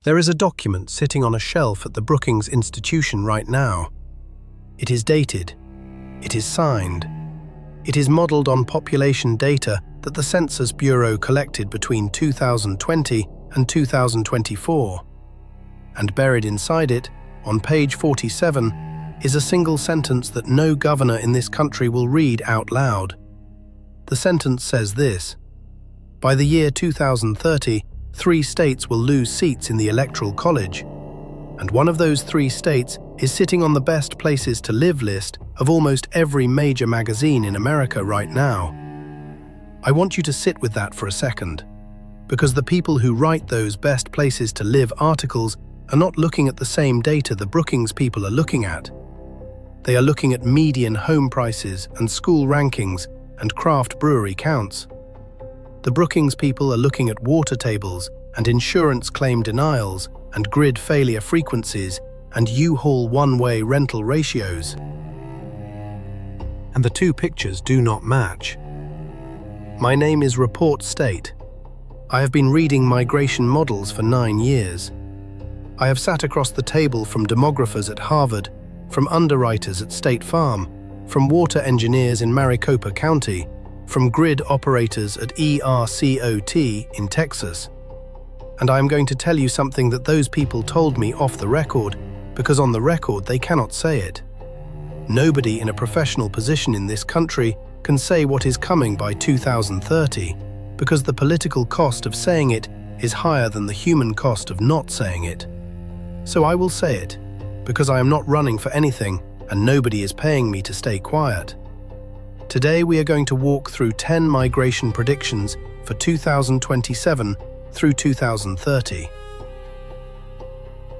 There is a document sitting on a shelf at the Brookings Institution right now. It is dated. It is signed. It is modeled on population data that the Census Bureau collected between 2020 and 2024. And buried inside it, on page 47, is a single sentence that no governor in this country will read out loud. The sentence says this: by the year 2030, 3 states will lose seats in the Electoral College, and one of those 3 states is sitting on the best places to live list of almost every major magazine in America right now. I want you to sit with that for a second, because the people who write those best places to live articles are not looking at the same data the Brookings people are looking at. They are looking at median home prices and school rankings and craft brewery counts. The Brookings people are looking at water tables and insurance claim denials and grid failure frequencies and U-Haul one-way rental ratios. And the 2 pictures do not match. My name is Report State. I have been reading migration models for 9 years. I have sat across the table from demographers at Harvard, from underwriters at State Farm, from water engineers in Maricopa County, from grid operators at ERCOT in Texas. And I am going to tell you something that those people told me off the record, because on the record they cannot say it. Nobody in a professional position in this country can say what is coming by 2030, because the political cost of saying it is higher than the human cost of not saying it. So I will say it, because I am not running for anything and nobody is paying me to stay quiet. Today we are going to walk through 10 migration predictions for 2027 through 2030.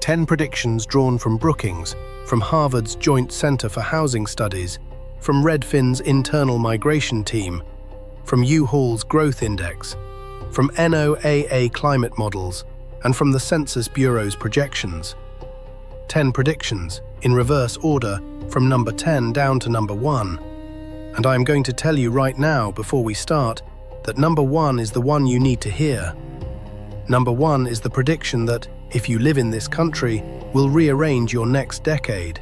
10 predictions drawn from Brookings, from Harvard's Joint Center for Housing Studies, from Redfin's internal migration team, from U-Haul's Growth Index, from NOAA climate models, and from the Census Bureau's projections. 10 predictions, in reverse order, from number 10 down to number 1. And I am going to tell you right now, before we start, that number 1 is the one you need to hear. Number 1 is the prediction that, if you live in this country, will rearrange your next decade.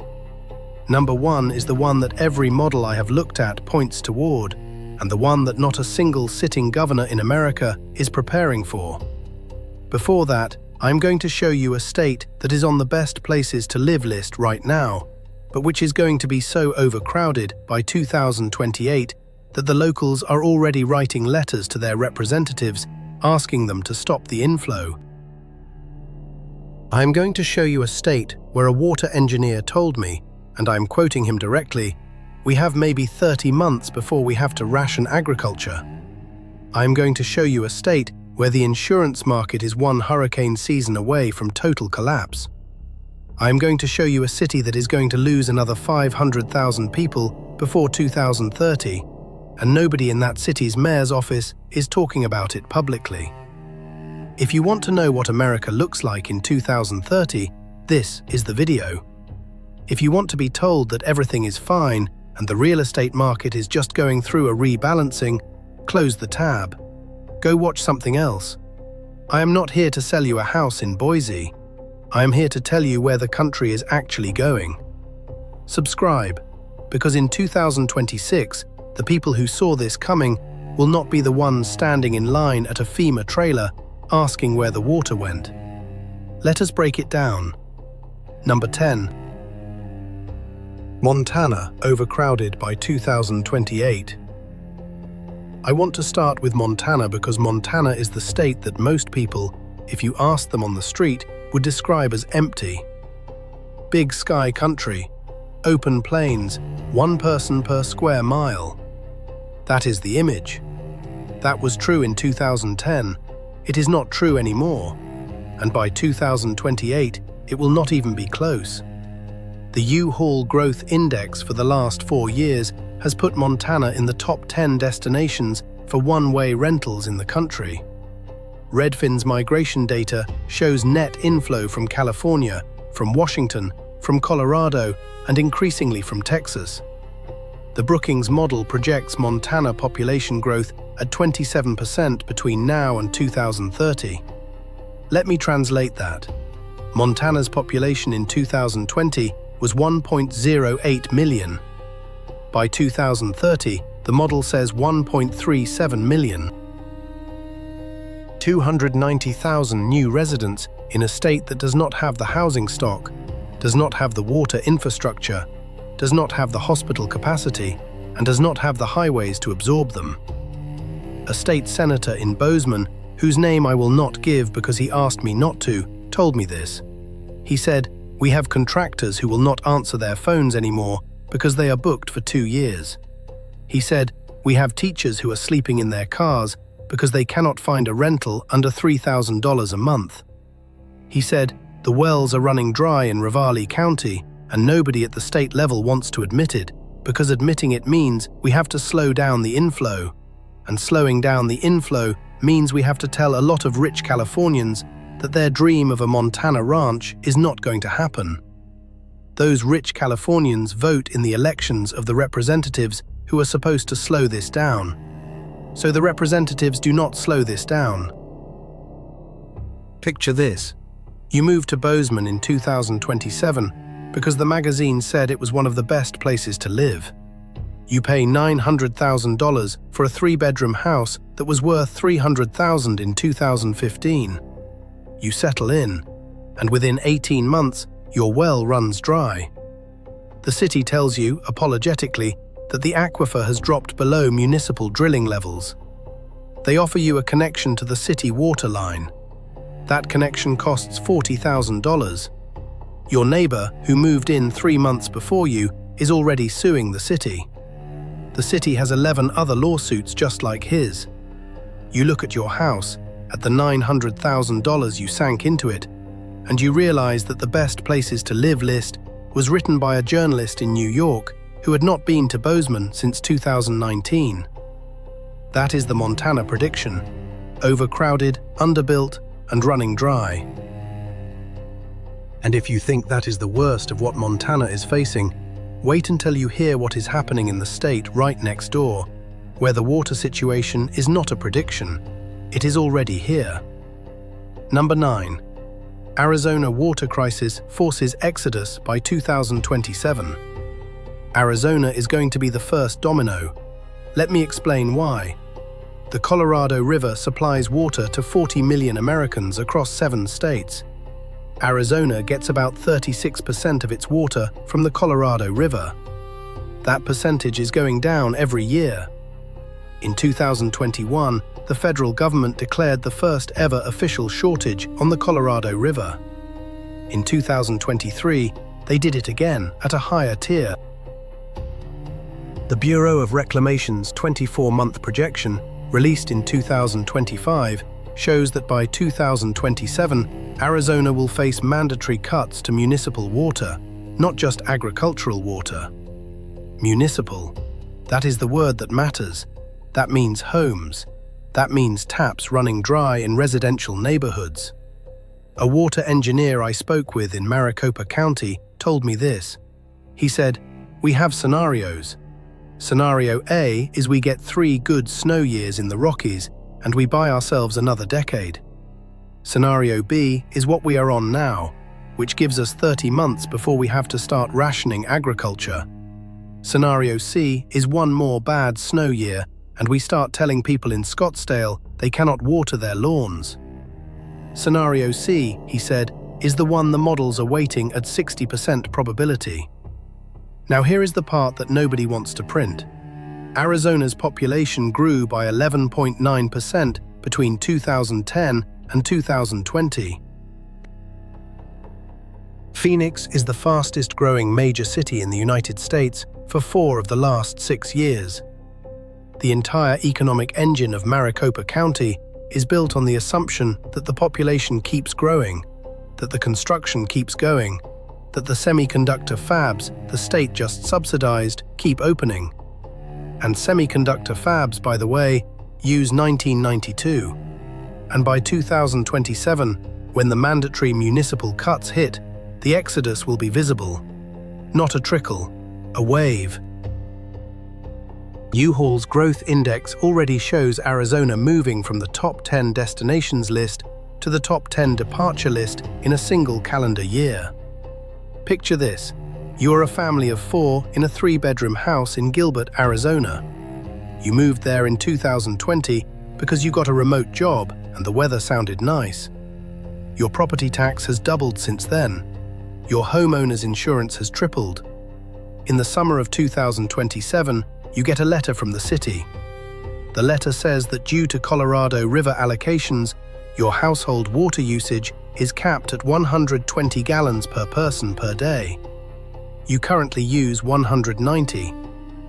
Number 1 is the one that every model I have looked at points toward, and the one that not a single sitting governor in America is preparing for. Before that, I'm going to show you a state that is on the best places to live list right now, but which is going to be so overcrowded by 2028 that the locals are already writing letters to their representatives asking them to stop the inflow. I'm going to show you a state where a water engineer told me, and I'm quoting him directly, "We have maybe 30 months before we have to ration agriculture." I'm going to show you a state where the insurance market is one hurricane season away from total collapse. I'm going to show you a city that is going to lose another 500,000 people before 2030, and nobody in that city's mayor's office is talking about it publicly. If you want to know what America looks like in 2030, this is the video. If you want to be told that everything is fine and the real estate market is just going through a rebalancing, close the tab. Go watch something else. I am not here to sell you a house in Boise. I am here to tell you where the country is actually going. Subscribe, because in 2026, the people who saw this coming will not be the ones standing in line at a FEMA trailer asking where the water went. Let us break it down. Number 10. Montana overcrowded by 2028. I want to start with Montana because Montana is the state that most people, if you asked them on the street, would describe as empty. Big sky country, open plains, 1 person per square mile. That is the image. That was true in 2010. It is not true anymore. And by 2028, it will not even be close. The U-Haul Growth Index for the last 4 years has put Montana in the top 10 destinations for one-way rentals in the country. Redfin's migration data shows net inflow from California, from Washington, from Colorado, and increasingly from Texas. The Brookings model projects Montana population growth at 27% between now and 2030. Let me translate that. Montana's population in 2020 was 1.08 million. By 2030, the model says 1.37 million. 290,000 new residents in a state that does not have the housing stock, does not have the water infrastructure, does not have the hospital capacity, and does not have the highways to absorb them. A state senator in Bozeman, whose name I will not give because he asked me not to, told me this. He said, "We have contractors who will not answer their phones anymore because they are booked for 2 years." He said, "We have teachers who are sleeping in their cars because they cannot find a rental under $3,000 a month." He said, "The wells are running dry in Ravalli County, and nobody at the state level wants to admit it, because admitting it means we have to slow down the inflow. And slowing down the inflow means we have to tell a lot of rich Californians that their dream of a Montana ranch is not going to happen. Those rich Californians vote in the elections of the representatives who are supposed to slow this down. So the representatives do not slow this down." Picture this. You moved to Bozeman in 2027 because the magazine said it was one of the best places to live. You pay $900,000 for a 3-bedroom house that was worth $300,000 in 2015. You settle in, and within 18 months, your well runs dry. The city tells you, apologetically, that the aquifer has dropped below municipal drilling levels. They offer you a connection to the city water line. That connection costs $40,000. Your neighbor, who moved in 3 months before you, is already suing the city. The city has 11 other lawsuits just like his. You look at your house, at the $900,000 you sank into it, and you realize that the best places to live list was written by a journalist in New York who had not been to Bozeman since 2019. That is the Montana prediction: overcrowded, underbuilt, and running dry. And if you think that is the worst of what Montana is facing, wait until you hear what is happening in the state right next door, where the water situation is not a prediction. It is already here. Number 9. Arizona water crisis forces exodus by 2027. Arizona is going to be the first domino. Let me explain why. The Colorado River supplies water to 40 million Americans across 7 states. Arizona gets about 36% of its water from the Colorado River. That percentage is going down every year. In 2021, the federal government declared the first ever official shortage on the Colorado River. In 2023, they did it again at a higher tier. The Bureau of Reclamation's 24-month projection, released in 2025, shows that by 2027, Arizona will face mandatory cuts to municipal water, not just agricultural water. Municipal. That is the word that matters. That means homes. That means taps running dry in residential neighborhoods. A water engineer I spoke with in Maricopa County told me this. He said, "We have scenarios. Scenario A is we get 3 good snow years in the Rockies and we buy ourselves another decade. Scenario B is what we are on now, which gives us 30 months before we have to start rationing agriculture. Scenario C is 1 more bad snow year and we start telling people in Scottsdale they cannot water their lawns. Scenario C, he said, is the one the models are weighting at 60% probability." Now here is the part that nobody wants to print. Arizona's population grew by 11.9% between 2010 and 2020. Phoenix is the fastest growing major city in the United States for 4 of the last 6 years. The entire economic engine of Maricopa County is built on the assumption that the population keeps growing, that the construction keeps going, that the semiconductor fabs the state just subsidized keep opening. And semiconductor fabs, by the way, use 1992. And by 2027, when the mandatory municipal cuts hit, the exodus will be visible. Not a trickle, a wave. U-Haul's growth index already shows Arizona moving from the top 10 destinations list to the top 10 departure list in a single calendar year. Picture this. You are a family of 4 in a 3-bedroom house in Gilbert, Arizona. You moved there in 2020 because you got a remote job and the weather sounded nice. Your property tax has doubled since then. Your homeowner's insurance has tripled. In the summer of 2027, you get a letter from the city. The letter says that due to Colorado River allocations, your household water usage is capped at 120 gallons per person per day. You currently use 190.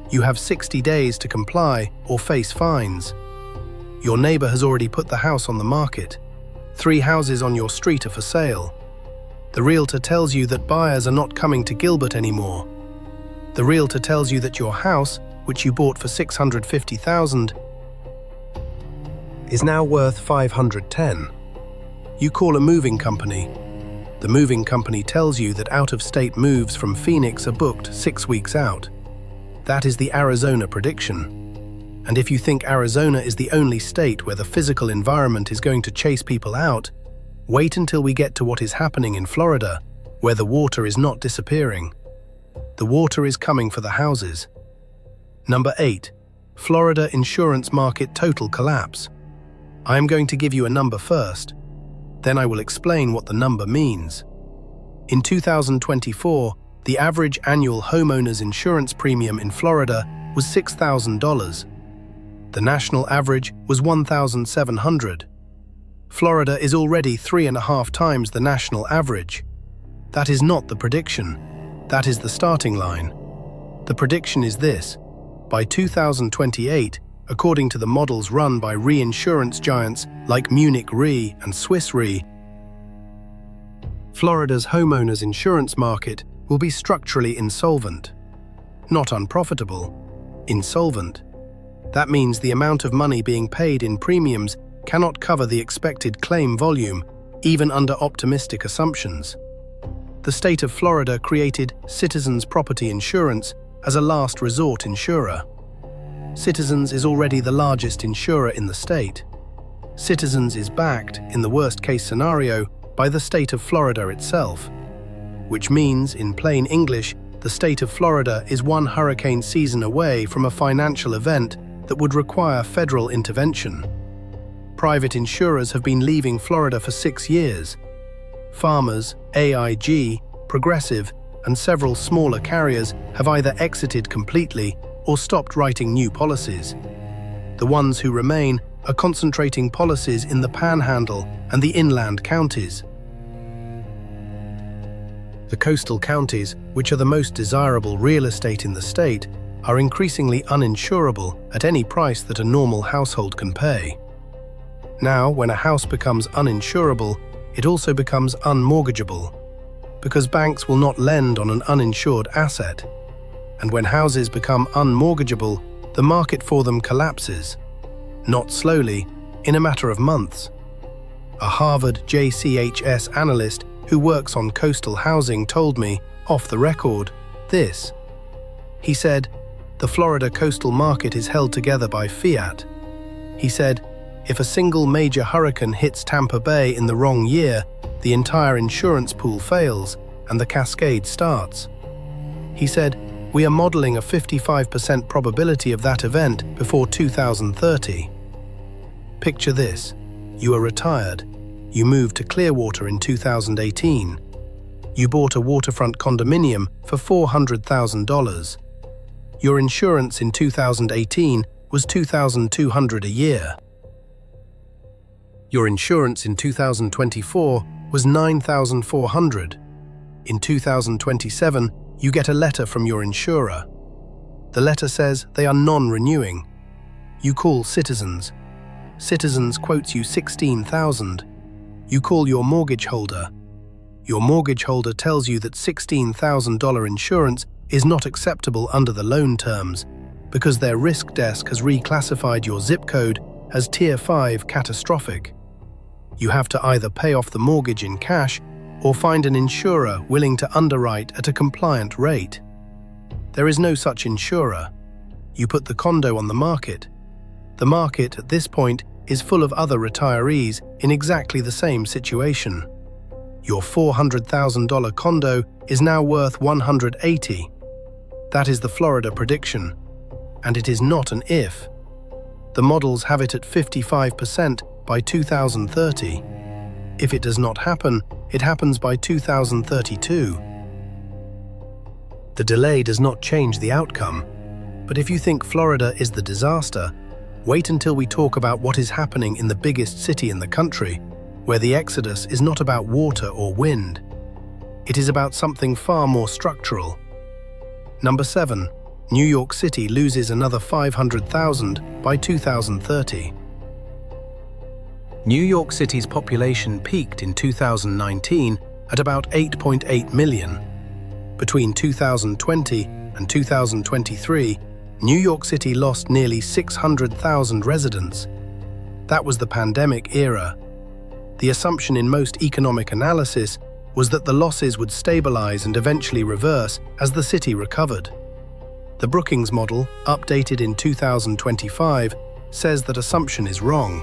You have 60 days to comply or face fines. Your neighbor has already put the house on the market. 3 houses on your street are for sale. The realtor tells you that buyers are not coming to Gilbert anymore. The realtor tells you that your house, which you bought for $650,000, is now worth $510,000. You call a moving company. The moving company tells you that out-of-state moves from Phoenix are booked 6 weeks out. That is the Arizona prediction. And if you think Arizona is the only state where the physical environment is going to chase people out, wait until we get to what is happening in Florida, where the water is not disappearing. The water is coming for the houses. Number 8. Florida insurance market total collapse. I am going to give you a number first. Then I will explain what the number means. In 2024, the average annual homeowner's insurance premium in Florida was $6,000. The national average was $1,700. Florida is already 3.5 times the national average. That is not the prediction. That is the starting line. The prediction is this. By 2028, according to the models run by reinsurance giants like Munich Re and Swiss Re, Florida's homeowners insurance market will be structurally insolvent. Not unprofitable, insolvent. That means the amount of money being paid in premiums cannot cover the expected claim volume, even under optimistic assumptions. The state of Florida created Citizens Property Insurance as a last resort insurer. Citizens is already the largest insurer in the state. Citizens is backed, in the worst-case scenario, by the state of Florida itself, which means, in plain English, the state of Florida is one hurricane season away from a financial event that would require federal intervention. Private insurers have been leaving Florida for 6 years. Farmers, AIG, Progressive, and several smaller carriers have either exited completely or stopped writing new policies. The ones who remain are concentrating policies in the Panhandle and the inland counties. The coastal counties, which are the most desirable real estate in the state, are increasingly uninsurable at any price that a normal household can pay. Now, when a house becomes uninsurable, it also becomes unmortgageable, because banks will not lend on an uninsured asset. And when houses become unmortgageable, the market for them collapses. Not slowly, in a matter of months. A Harvard JCHS analyst who works on coastal housing told me, off the record, this. He said, "The Florida coastal market is held together by fiat." He said, "If a single major hurricane hits Tampa Bay in the wrong year, the entire insurance pool fails and the cascade starts." He said, "We are modeling a 55% probability of that event before 2030. Picture this. You are retired. You moved to Clearwater in 2018. You bought a waterfront condominium for $400,000. Your insurance in 2018 was $2,200 a year. Your insurance in 2024 was $9,400. In 2027, you get a letter from your insurer. The letter says they are non-renewing. You call Citizens. Citizens quotes you $16,000. You call your mortgage holder. Your mortgage holder tells you that $16,000 insurance is not acceptable under the loan terms because their risk desk has reclassified your zip code as Tier 5 catastrophic. You have to either pay off the mortgage in cash or find an insurer willing to underwrite at a compliant rate. There is no such insurer. You put the condo on the market. The market, at this point, is full of other retirees in exactly the same situation. Your $400,000 condo is now worth $180,000. That is the Florida prediction, and it is not an if. The models have it at 55% by 2030. If it does not happen, it happens by 2032. The delay does not change the outcome, but if you think Florida is the disaster, wait until we talk about what is happening in the biggest city in the country, where the exodus is not about water or wind. It is about something far more structural. Number 7. New York City loses another 500,000 by 2030. New York City's population peaked in 2019 at about 8.8 million. Between 2020 and 2023, New York City lost nearly 600,000 residents. That was the pandemic era. The assumption in most economic analysis was that the losses would stabilize and eventually reverse as the city recovered. The Brookings model, updated in 2025, says that assumption is wrong.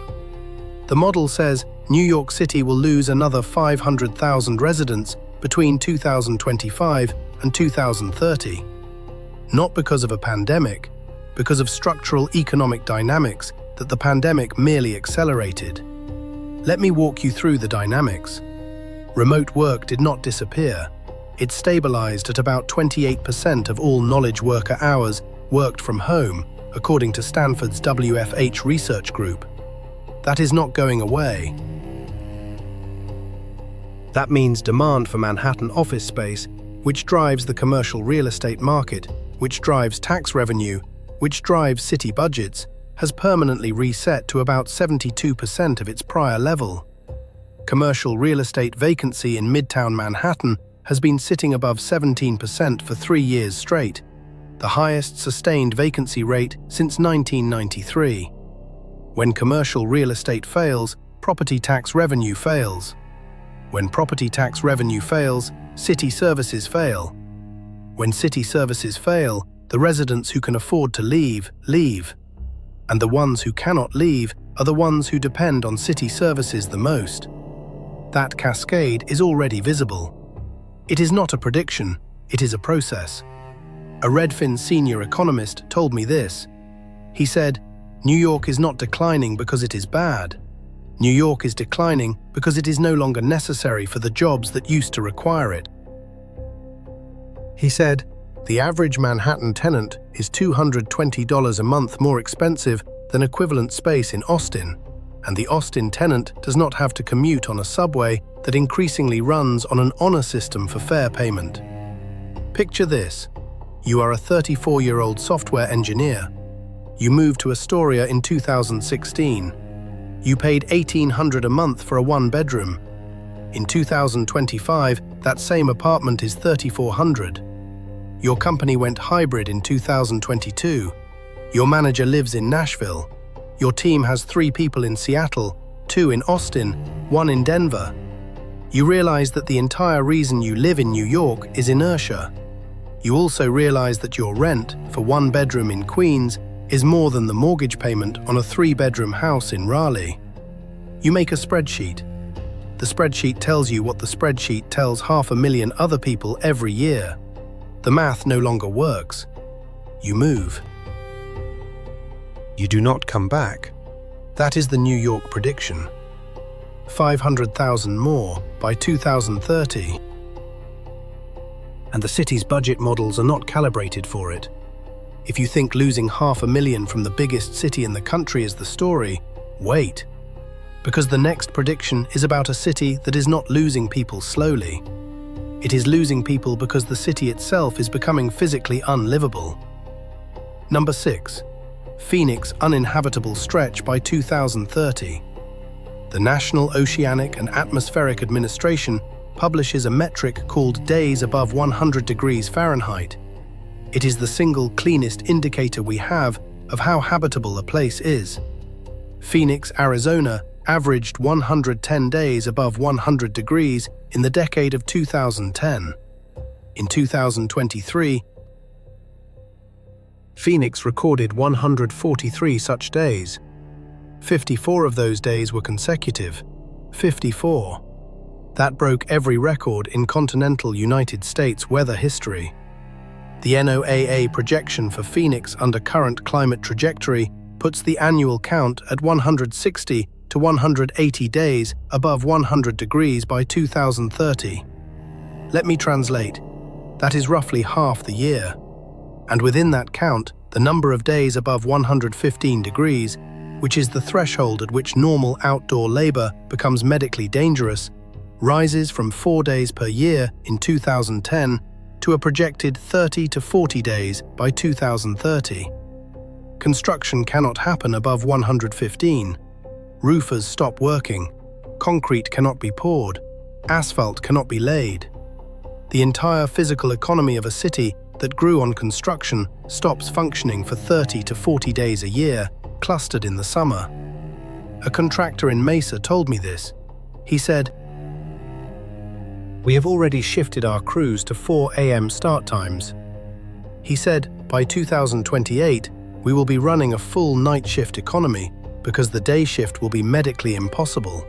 The model says New York City will lose another 500,000 residents between 2025 and 2030. Not because of a pandemic, because of structural economic dynamics that the pandemic merely accelerated. Let me walk you through the dynamics. Remote work did not disappear. It stabilized at about 28% of all knowledge worker hours worked from home, according to Stanford's WFH research group. That is not going away. That means demand for Manhattan office space, which drives the commercial real estate market, which drives tax revenue, which drives city budgets, has permanently reset to about 72% of its prior level. Commercial real estate vacancy in Midtown Manhattan has been sitting above 17% for 3 years straight, the highest sustained vacancy rate since 1993. When commercial real estate fails, property tax revenue fails. When property tax revenue fails, city services fail. When city services fail, the residents who can afford to leave, leave. And the ones who cannot leave are the ones who depend on city services the most. That cascade is already visible. It is not a prediction, it is a process. A Redfin senior economist told me this. He said, "New York is not declining because it is bad. New York is declining because it is no longer necessary for the jobs that used to require it." He said, "The average Manhattan tenant is $220 a month more expensive than equivalent space in Austin, and the Austin tenant does not have to commute on a subway that increasingly runs on an honor system for fare payment." Picture this. You are a 34-year-old software engineer. You moved to Astoria in 2016. You paid $1,800 a month for a one-bedroom. In 2025, that same apartment is $3,400. Your company went hybrid in 2022. Your manager lives in Nashville. Your team has 3 people in Seattle, 2 in Austin, 1 in Denver. You realize that the entire reason you live in New York is inertia. You also realize that your rent for 1 bedroom in Queens is more than the mortgage payment on a 3-bedroom house in Raleigh. You make a spreadsheet. The spreadsheet tells you what the spreadsheet tells 500,000 other people every year. The math no longer works. You move. You do not come back. That is the New York prediction. 500,000 more by 2030. And the city's budget models are not calibrated for it. If you think losing 500,000 from the biggest city in the country is the story, wait. Because the next prediction is about a city that is not losing people slowly. It is losing people because the city itself is becoming physically unlivable. Number 6. Phoenix uninhabitable stretch by 2030. The National Oceanic and Atmospheric Administration publishes a metric called days above 100 degrees Fahrenheit. It is the single cleanest indicator we have of how habitable a place is. Phoenix, Arizona averaged 110 days above 100 degrees in the decade of 2010. In 2023, Phoenix recorded 143 such days. 54 of those days were consecutive. 54. That broke every record in continental United States weather history. The NOAA projection for Phoenix under current climate trajectory puts the annual count at 160 to 180 days above 100 degrees by 2030. Let me translate. That is roughly half the year. And within that count, the number of days above 115 degrees, which is the threshold at which normal outdoor labor becomes medically dangerous, rises from 4 days per year in 2010 to a projected 30 to 40 days by 2030. Construction cannot happen above 115. Roofers stop working. Concrete cannot be poured. Asphalt cannot be laid. The entire physical economy of a city that grew on construction stops functioning for 30 to 40 days a year, clustered in the summer. A contractor in Mesa told me this. He said, "We have already shifted our crews to 4 a.m. start times." He said, by 2028, we will be running a full night shift economy because the day shift will be medically impossible.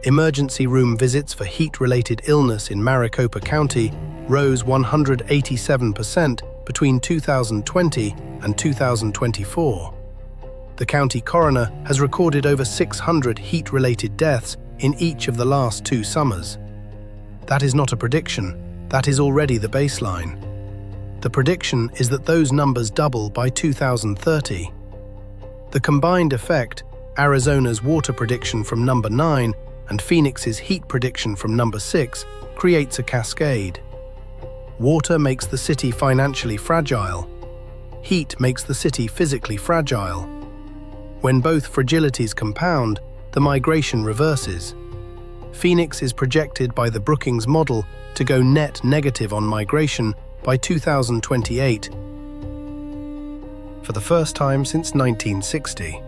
Emergency room visits for heat-related illness in Maricopa County rose 187% between 2020 and 2024. The county coroner has recorded over 600 heat-related deaths in each of the last 2 summers. That is not a prediction, that is already the baseline. The prediction is that those numbers double by 2030. The combined effect, Arizona's water prediction from number 9 and Phoenix's heat prediction from number 6, creates a cascade. Water makes the city financially fragile. Heat makes the city physically fragile. When both fragilities compound, the migration reverses. Phoenix is projected by the Brookings model to go net negative on migration by 2028, for the first time since 1960.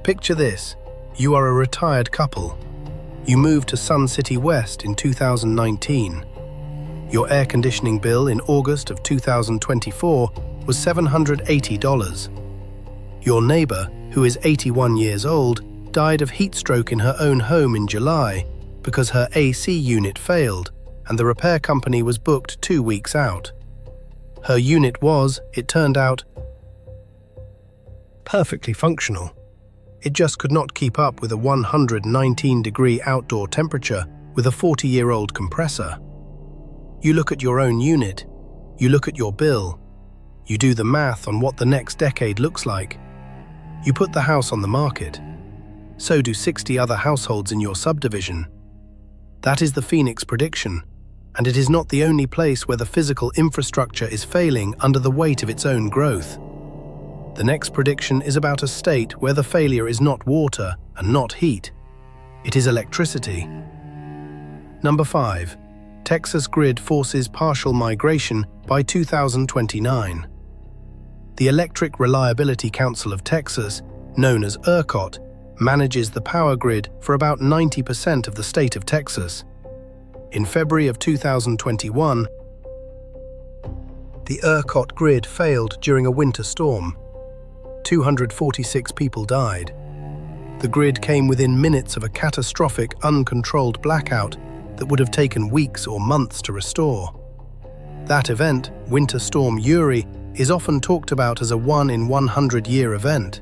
Picture this. You are a retired couple. You moved to Sun City West in 2019. Your air conditioning bill in August of 2024 was $780. Your neighbor, who is 81 years old, died of heat stroke in her own home in July because her AC unit failed and the repair company was booked 2 weeks out. Her unit was, it turned out, perfectly functional. It just could not keep up with a 119-degree outdoor temperature with a 40-year-old compressor. You look at your own unit, you look at your bill, you do the math on what the next decade looks like. You put the house on the market. So do 60 other households in your subdivision. That is the Phoenix prediction, and it is not the only place where the physical infrastructure is failing under the weight of its own growth. The next prediction is about a state where the failure is not water and not heat. It is electricity. Number 5. Texas grid forces partial migration by 2029. The Electric Reliability Council of Texas, known as ERCOT, manages the power grid for about 90% of the state of Texas. In February of 2021, the ERCOT grid failed during a winter storm. 246 people died. The grid came within minutes of a catastrophic, uncontrolled blackout that would have taken weeks or months to restore. That event, Winter Storm Uri, is often talked about as a 1-in-100-year event.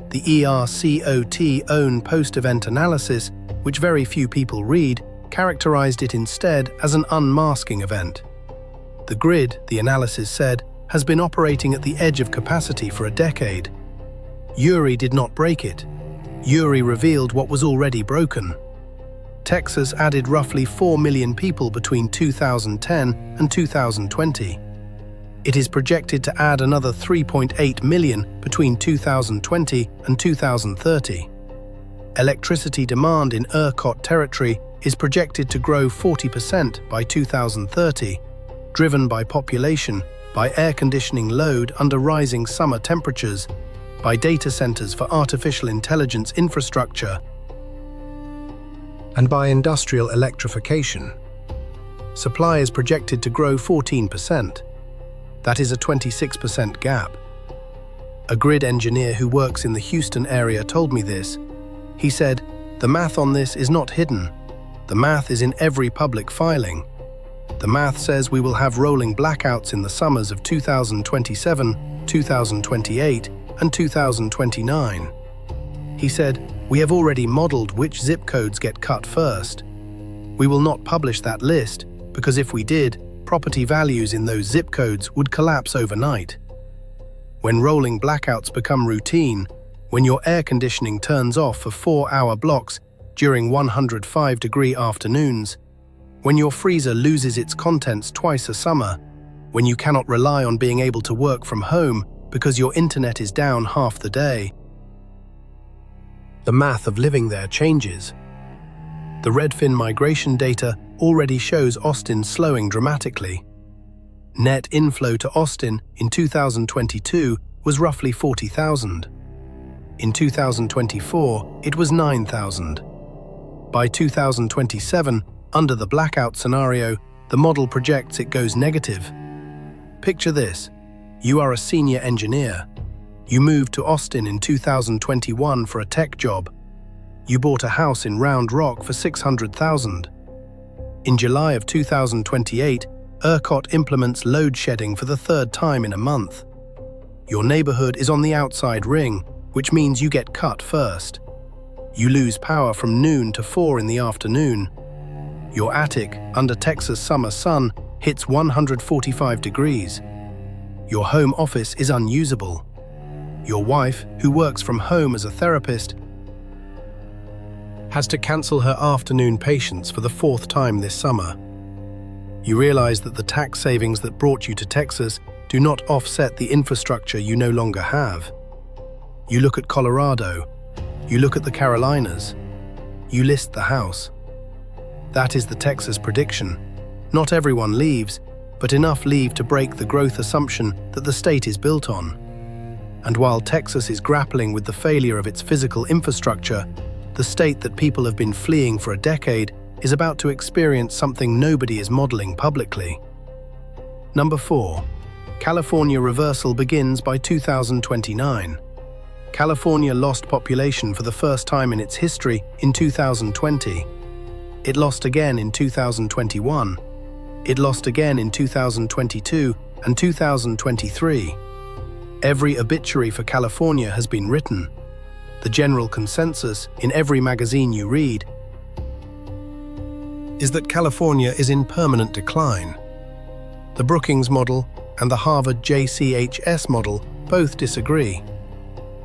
The ERCOT's own post-event analysis, which very few people read, characterized it instead as an unmasking event. The grid, the analysis said, has been operating at the edge of capacity for a decade. Uri did not break it. Uri revealed what was already broken. Texas added roughly 4 million people between 2010 and 2020. It is projected to add another 3.8 million between 2020 and 2030. Electricity demand in ERCOT territory is projected to grow 40% by 2030, driven by population, by air conditioning load under rising summer temperatures, by data centers for artificial intelligence infrastructure, and by industrial electrification. Supply is projected to grow 14%. That is a 26% gap. A grid engineer who works in the Houston area told me this. He said, "The math on this is not hidden. The math is in every public filing. The math says we will have rolling blackouts in the summers of 2027, 2028, and 2029. He said, "We have already modeled which zip codes get cut first. We will not publish that list because if we did, property values in those zip codes would collapse overnight. When rolling blackouts become routine, when your air conditioning turns off for 4-hour blocks during 105-degree afternoons, when your freezer loses its contents twice a summer, when you cannot rely on being able to work from home because your internet is down half the day, the math of living there changes." The Redfin migration data already shows Austin slowing dramatically. Net inflow to Austin in 2022 was roughly 40,000. In 2024, it was 9,000. By 2027, under the blackout scenario, the model projects it goes negative. Picture this. You are a senior engineer. You moved to Austin in 2021 for a tech job. You bought a house in Round Rock for $600,000. In July of 2028, ERCOT implements load shedding for the third time in a month. Your neighborhood is on the outside ring, which means you get cut first. You lose power from noon to 4 in the afternoon. Your attic, under Texas summer sun, hits 145 degrees. Your home office is unusable. Your wife, who works from home as a therapist, has to cancel her afternoon patients for the 4th time this summer. You realize that the tax savings that brought you to Texas do not offset the infrastructure you no longer have. You look at Colorado. You look at the Carolinas. You list the house. That is the Texas prediction. Not everyone leaves, but enough leave to break the growth assumption that the state is built on. And while Texas is grappling with the failure of its physical infrastructure, the state that people have been fleeing for a decade is about to experience something nobody is modeling publicly. Number 4. California reversal begins by 2029. California lost population for the first time in its history in 2020. It lost again in 2021. It lost again in 2022 and 2023. Every obituary for California has been written. The general consensus in every magazine you read is that California is in permanent decline. The Brookings model and the Harvard JCHS model both disagree.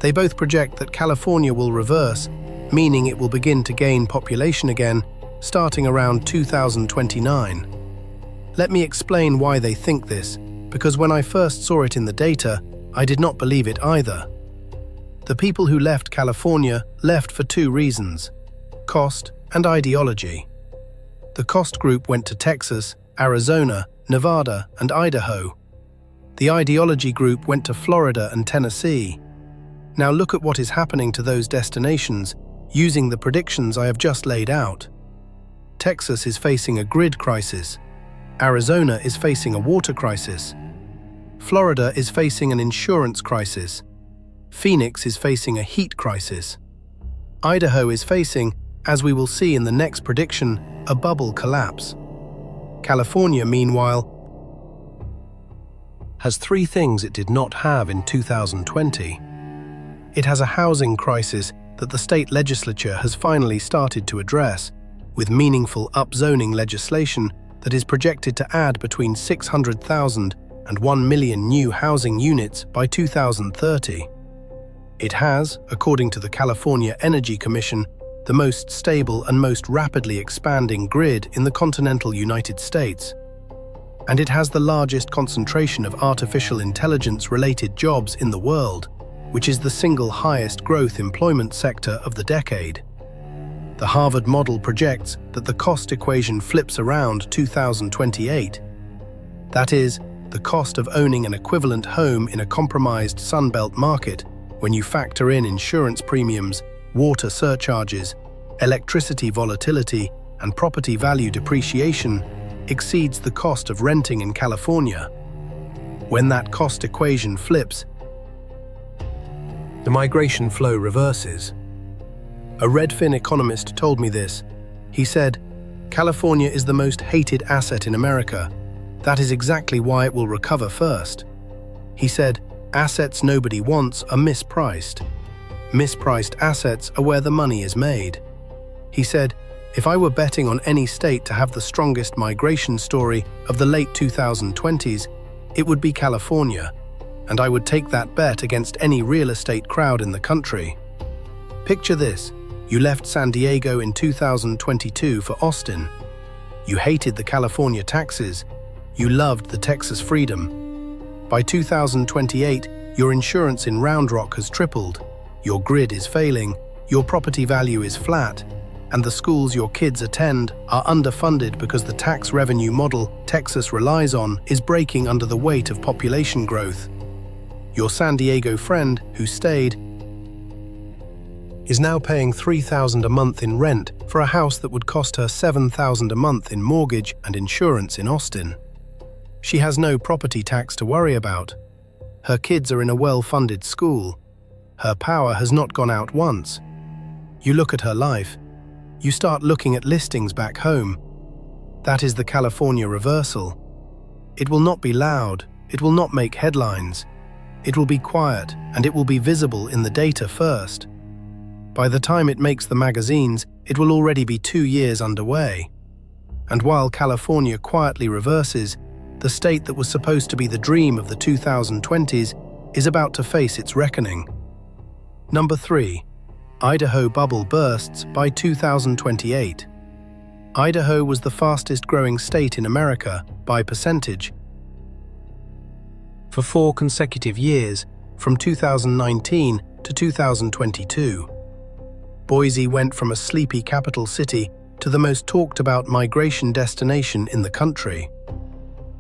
They both project that California will reverse, meaning it will begin to gain population again, starting around 2029. Let me explain why they think this, because when I first saw it in the data, I did not believe it either. The people who left California left for 2 reasons: cost and ideology. The cost group went to Texas, Arizona, Nevada, and Idaho. The ideology group went to Florida and Tennessee. Now look at what is happening to those destinations using the predictions I have just laid out. Texas is facing a grid crisis. Arizona is facing a water crisis. Florida is facing an insurance crisis. Phoenix is facing a heat crisis. Idaho is facing, as we will see in the next prediction, a bubble collapse. California, meanwhile, has 3 things it did not have in 2020. It has a housing crisis that the state legislature has finally started to address, with meaningful upzoning legislation that is projected to add between 600,000 and 1 million new housing units by 2030. It has, according to the California Energy Commission, the most stable and most rapidly expanding grid in the continental United States. And it has the largest concentration of artificial intelligence-related jobs in the world, which is the single highest growth employment sector of the decade. The Harvard model projects that the cost equation flips around 2028. That is, the cost of owning an equivalent home in a compromised Sunbelt market, when you factor in insurance premiums, water surcharges, electricity volatility, and property value depreciation, exceeds the cost of renting in California. When that cost equation flips, The migration flow reverses. A Redfin economist told me this. He said, "California is the most hated asset in America. That is exactly why it will recover first." He said, "Assets nobody wants are mispriced. Mispriced assets are where the money is made." He said, "If I were betting on any state to have the strongest migration story of the late 2020s, it would be California, and I would take that bet against any real estate crowd in the country." Picture this. You left San Diego in 2022 for Austin. You hated the California taxes. You loved the Texas freedom. By 2028, your insurance in Round Rock has tripled. Your grid is failing. Your property value is flat. And the schools your kids attend are underfunded because the tax revenue model Texas relies on is breaking under the weight of population growth. Your San Diego friend, who stayed, is now paying $3,000 a month in rent for a house that would cost her $7,000 a month in mortgage and insurance in Austin. She has no property tax to worry about. Her kids are in a well-funded school. Her power has not gone out once. You look at her life. You start looking at listings back home. That is the California reversal. It will not be loud. It will not make headlines. It will be quiet, and it will be visible in the data first. By the time it makes the magazines, it will already be 2 years underway. And while California quietly reverses, the state that was supposed to be the dream of the 2020s is about to face its reckoning. Number 3. Idaho bubble bursts by 2028. Idaho was the fastest growing state in America by percentage for 4 consecutive years, from 2019 to 2022. Boise went from a sleepy capital city to the most talked about migration destination in the country.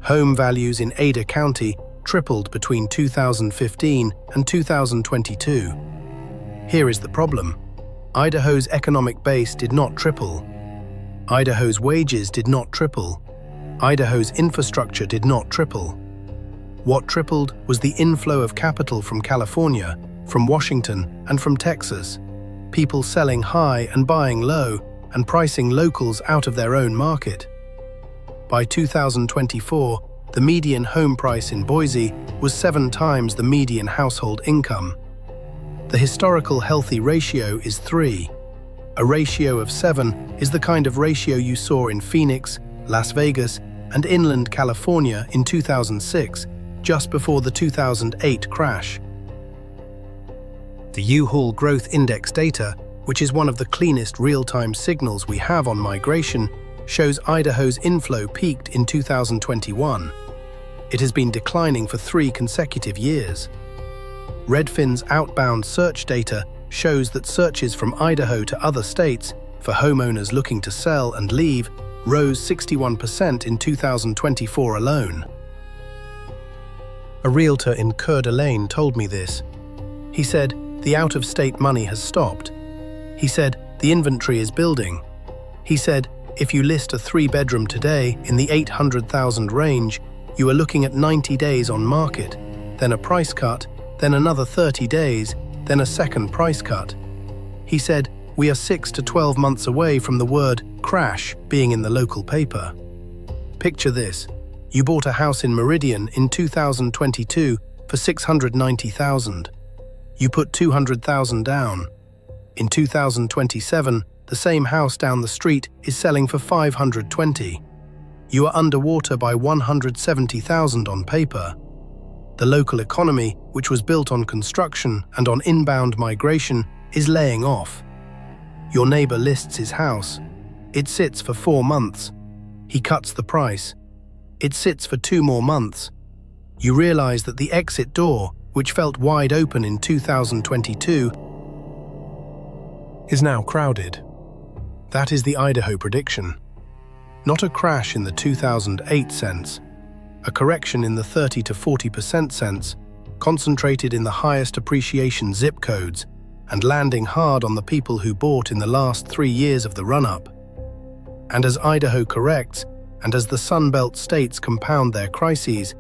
Home values in Ada County tripled between 2015 and 2022. Here is the problem. Idaho's economic base did not triple. Idaho's wages did not triple. Idaho's infrastructure did not triple. What tripled was the inflow of capital from California, from Washington, and from Texas. People selling high and buying low, and pricing locals out of their own market. By 2024, the median home price in Boise was 7 times the median household income. The historical healthy ratio is 3. A ratio of 7 is the kind of ratio you saw in Phoenix, Las Vegas, and inland California in 2006, just before the 2008 crash. The U-Haul Growth Index data, which is one of the cleanest real-time signals we have on migration, shows Idaho's inflow peaked in 2021. It has been declining for 3 consecutive years. Redfin's outbound search data shows that searches from Idaho to other states for homeowners looking to sell and leave rose 61% in 2024 alone. A realtor in Coeur d'Alene told me this. He said, "The out-of-state money has stopped." He said, "The inventory is building." He said, "If you list a 3-bedroom today in the 800,000 range, you are looking at 90 days on market, then a price cut, then another 30 days, then a second price cut." He said, "We are 6 to 12 months away from the word crash being in the local paper." Picture this. You bought a house in Meridian in 2022 for $690,000. You put $200,000 down. In 2027, the same house down the street is selling for $520,000. You are underwater by $170,000 on paper. The local economy, which was built on construction and on inbound migration, is laying off. Your neighbor lists his house. It sits for 4 months. He cuts the price. It sits for 2 more months. You realize that the exit door, which felt wide open in 2022, is now crowded. That is the Idaho prediction. Not a crash in the 2008 sense, a correction in the 30 to 40% sense, concentrated in the highest appreciation zip codes and landing hard on the people who bought in the last 3 years of the run-up. And as Idaho corrects, and as the Sun Belt states compound their crises,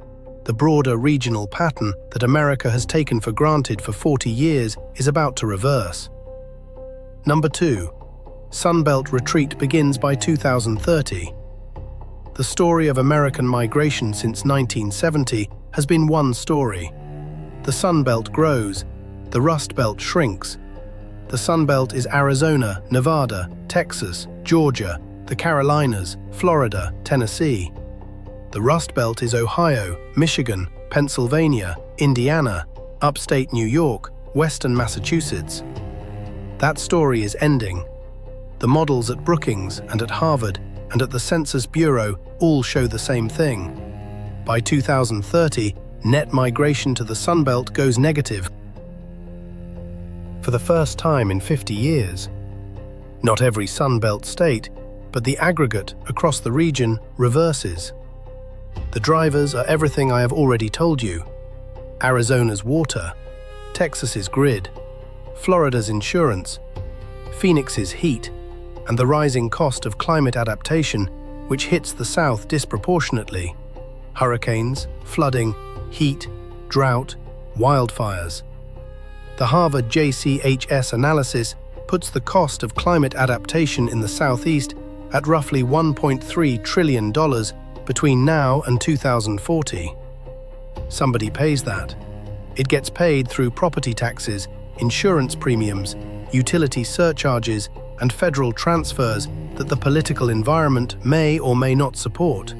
The broader regional pattern that America has taken for granted for 40 years is about to reverse. Number 2. Sunbelt retreat begins by 2030. The story of American migration since 1970 has been one story. The Sunbelt grows, the Rust Belt shrinks. The Sunbelt is Arizona, Nevada, Texas, Georgia, the Carolinas, Florida, Tennessee. The Rust Belt is Ohio, Michigan, Pennsylvania, Indiana, upstate New York, western Massachusetts. That story is ending. The models at Brookings and at Harvard and at the Census Bureau all show the same thing. By 2030, net migration to the Sunbelt goes negative for the first time in 50 years. Not every Sunbelt state, but the aggregate across the region reverses. The drivers are everything I have already told you. Arizona's water, Texas's grid, Florida's insurance, Phoenix's heat, and the rising cost of climate adaptation, which hits the South disproportionately. Hurricanes, flooding, heat, drought, wildfires. The Harvard JCHS analysis puts the cost of climate adaptation in the Southeast at roughly $1.3 trillion between now and 2040. Somebody pays that. It gets paid through property taxes, insurance premiums, utility surcharges, and federal transfers that the political environment may or may not support.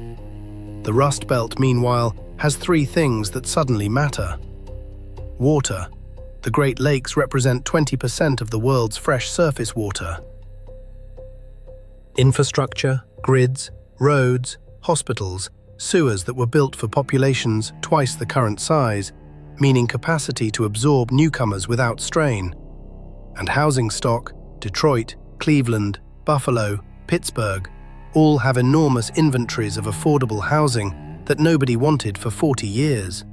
The Rust Belt, meanwhile, has three things that suddenly matter. Water. The Great Lakes represent 20% of the world's fresh surface water. Infrastructure, grids, roads, hospitals, sewers that were built for populations twice the current size, meaning capacity to absorb newcomers without strain. And housing stock, Detroit, Cleveland, Buffalo, Pittsburgh, all have enormous inventories of affordable housing that nobody wanted for 40 years.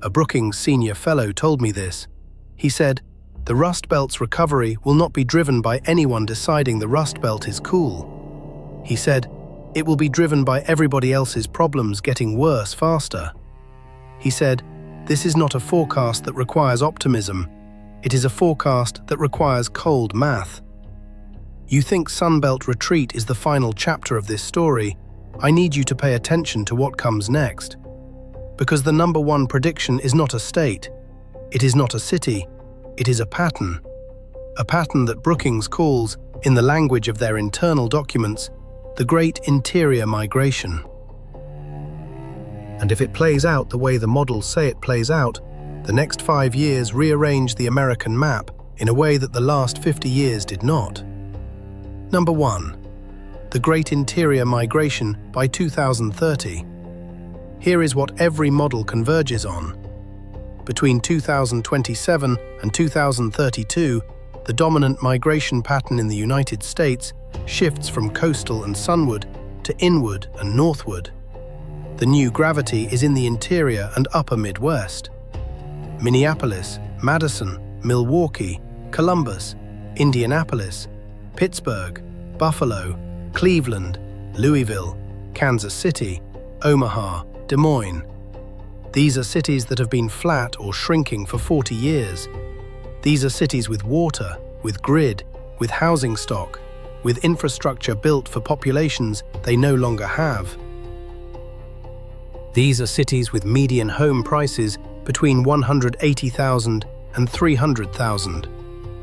A Brookings senior fellow told me this. He said, "The Rust Belt's recovery will not be driven by anyone deciding the Rust Belt is cool." He said, "It will be driven by everybody else's problems getting worse faster." He said, "This is not a forecast that requires optimism. It is a forecast that requires cold math." You think Sunbelt retreat is the final chapter of this story? I need you to pay attention to what comes next. Because the number one prediction is not a state. It is not a city. It is a pattern. A pattern that Brookings calls, in the language of their internal documents, the Great Interior Migration. And if it plays out the way the models say it plays out, the next 5 years rearrange the American map in a way that the last 50 years did not. Number 1. The Great Interior Migration by 2030. Here is what every model converges on. Between 2027 and 2032, the dominant migration pattern in the United States shifts from coastal and sunward to inward and northward. The new gravity is in the interior and upper Midwest. Minneapolis, Madison, Milwaukee, Columbus, Indianapolis, Pittsburgh, Buffalo, Cleveland, Louisville, Kansas City, Omaha, Des Moines. These are cities that have been flat or shrinking for 40 years. These are cities with water, with grid, with housing stock, with infrastructure built for populations they no longer have. These are cities with median home prices between $180,000 and $300,000,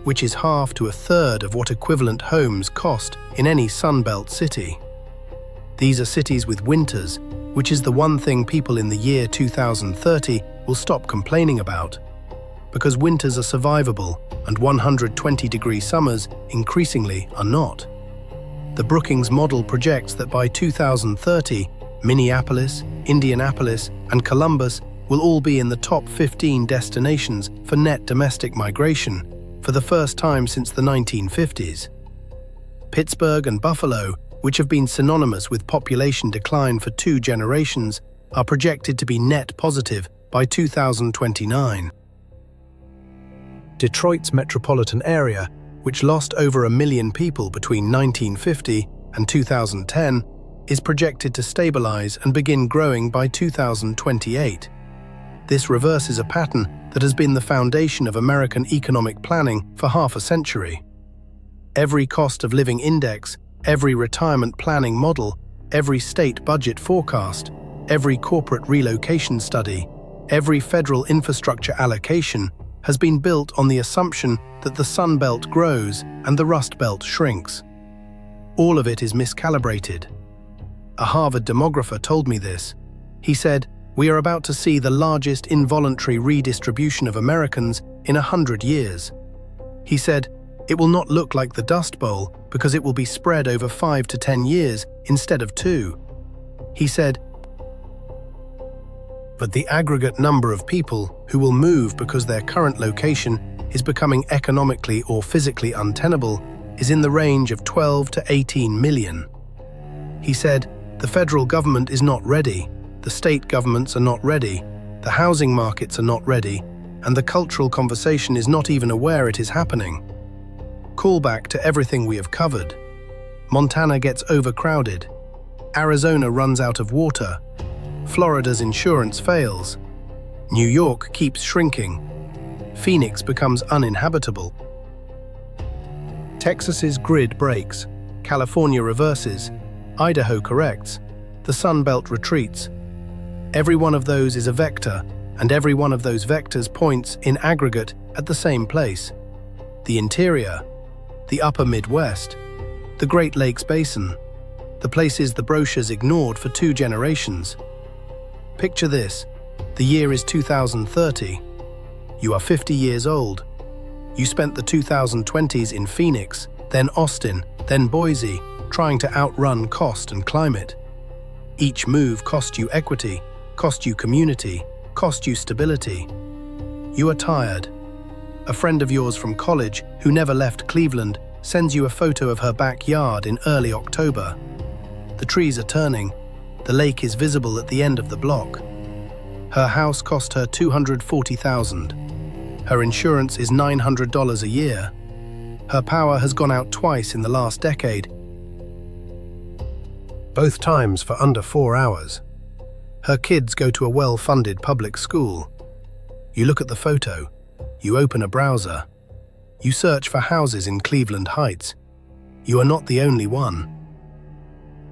which is half to a third of what equivalent homes cost in any Sunbelt city. These are cities with winters, which is the one thing people in the year 2030 will stop complaining about, because winters are survivable and 120-degree summers increasingly are not. The Brookings model projects that by 2030, Minneapolis, Indianapolis, and Columbus will all be in the top 15 destinations for net domestic migration for the first time since the 1950s. Pittsburgh and Buffalo, which have been synonymous with population decline for 2 generations, are projected to be net positive by 2029. Detroit's metropolitan area, which lost over 1 million people between 1950 and 2010, is projected to stabilize and begin growing by 2028. This reverses a pattern that has been the foundation of American economic planning for half a century. Every cost of living index, every retirement planning model, every state budget forecast, every corporate relocation study, every federal infrastructure allocation has been built on the assumption that the Sun Belt grows and the Rust Belt shrinks. All of it is miscalibrated. A Harvard demographer told me this. He said, "We are about to see the largest involuntary redistribution of Americans in 100 years. He said, "It will not look like the Dust Bowl because it will be spread over 5 to 10 years instead of 2. He said, "But the aggregate number of people who will move because their current location is becoming economically or physically untenable is in the range of 12 to 18 million. He said, "The federal government is not ready, the state governments are not ready, the housing markets are not ready, and the cultural conversation is not even aware it is happening." Call back to everything we have covered. Montana gets overcrowded. Arizona runs out of water. Florida's insurance fails. New York keeps shrinking. Phoenix becomes uninhabitable. Texas's grid breaks. California reverses. Idaho corrects. The Sun Belt retreats. Every one of those is a vector, and every one of those vectors points, in aggregate, at the same place. The interior, the upper Midwest, the Great Lakes Basin, the places the brochures ignored for 2 generations. Picture this. The year is 2030. You are 50 years old. You spent the 2020s in Phoenix, then Austin, then Boise, trying to outrun cost and climate. Each move cost you equity, cost you community, cost you stability. You are tired. A friend of yours from college who never left Cleveland sends you a photo of her backyard in early October. The trees are turning. The lake is visible at the end of the block. Her house cost her $240,000. Her insurance is $900 a year. Her power has gone out twice in the last decade, both times for under 4 hours. Her kids go to a well-funded public school. You look at the photo. You open a browser. You search for houses in Cleveland Heights. You are not the only one.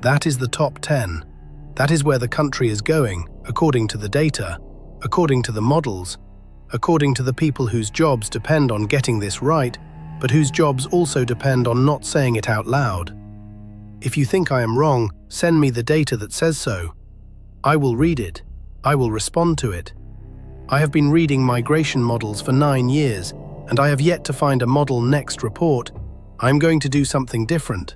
That is the top 10. That is where the country is going, according to the data, according to the models, according to the people whose jobs depend on getting this right, but whose jobs also depend on not saying it out loud. If you think I am wrong, send me the data that says so. I will read it. I will respond to it. I have been reading migration models for 9 years, and I have yet to find a model next report. I'm going to do something different.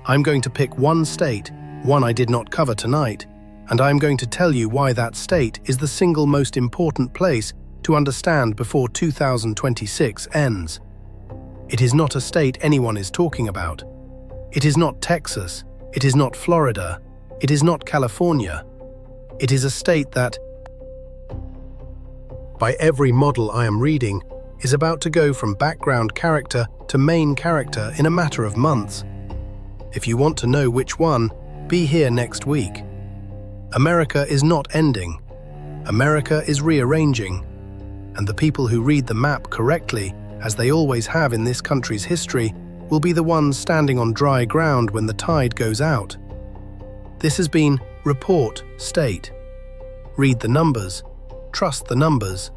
I'm going to pick one state, one I did not cover tonight, and I'm going to tell you why that state is the single most important place to understand before 2026 ends. It is not a state anyone is talking about. It is not Texas. It is not Florida. It is not California. It is a state that, by every model I am reading, is about to go from background character to main character in a matter of months. If you want to know which one, be here next week. America is not ending. America is rearranging. And the people who read the map correctly, as they always have in this country's history, will be the ones standing on dry ground when the tide goes out. This has been Report State. Read the numbers, trust the numbers,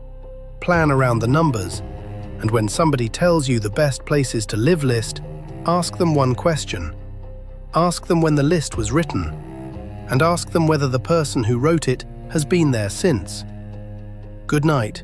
plan around the numbers, and when somebody tells you the best places to live list, ask them one question. Ask them when the list was written, and ask them whether the person who wrote it has been there since. Good night.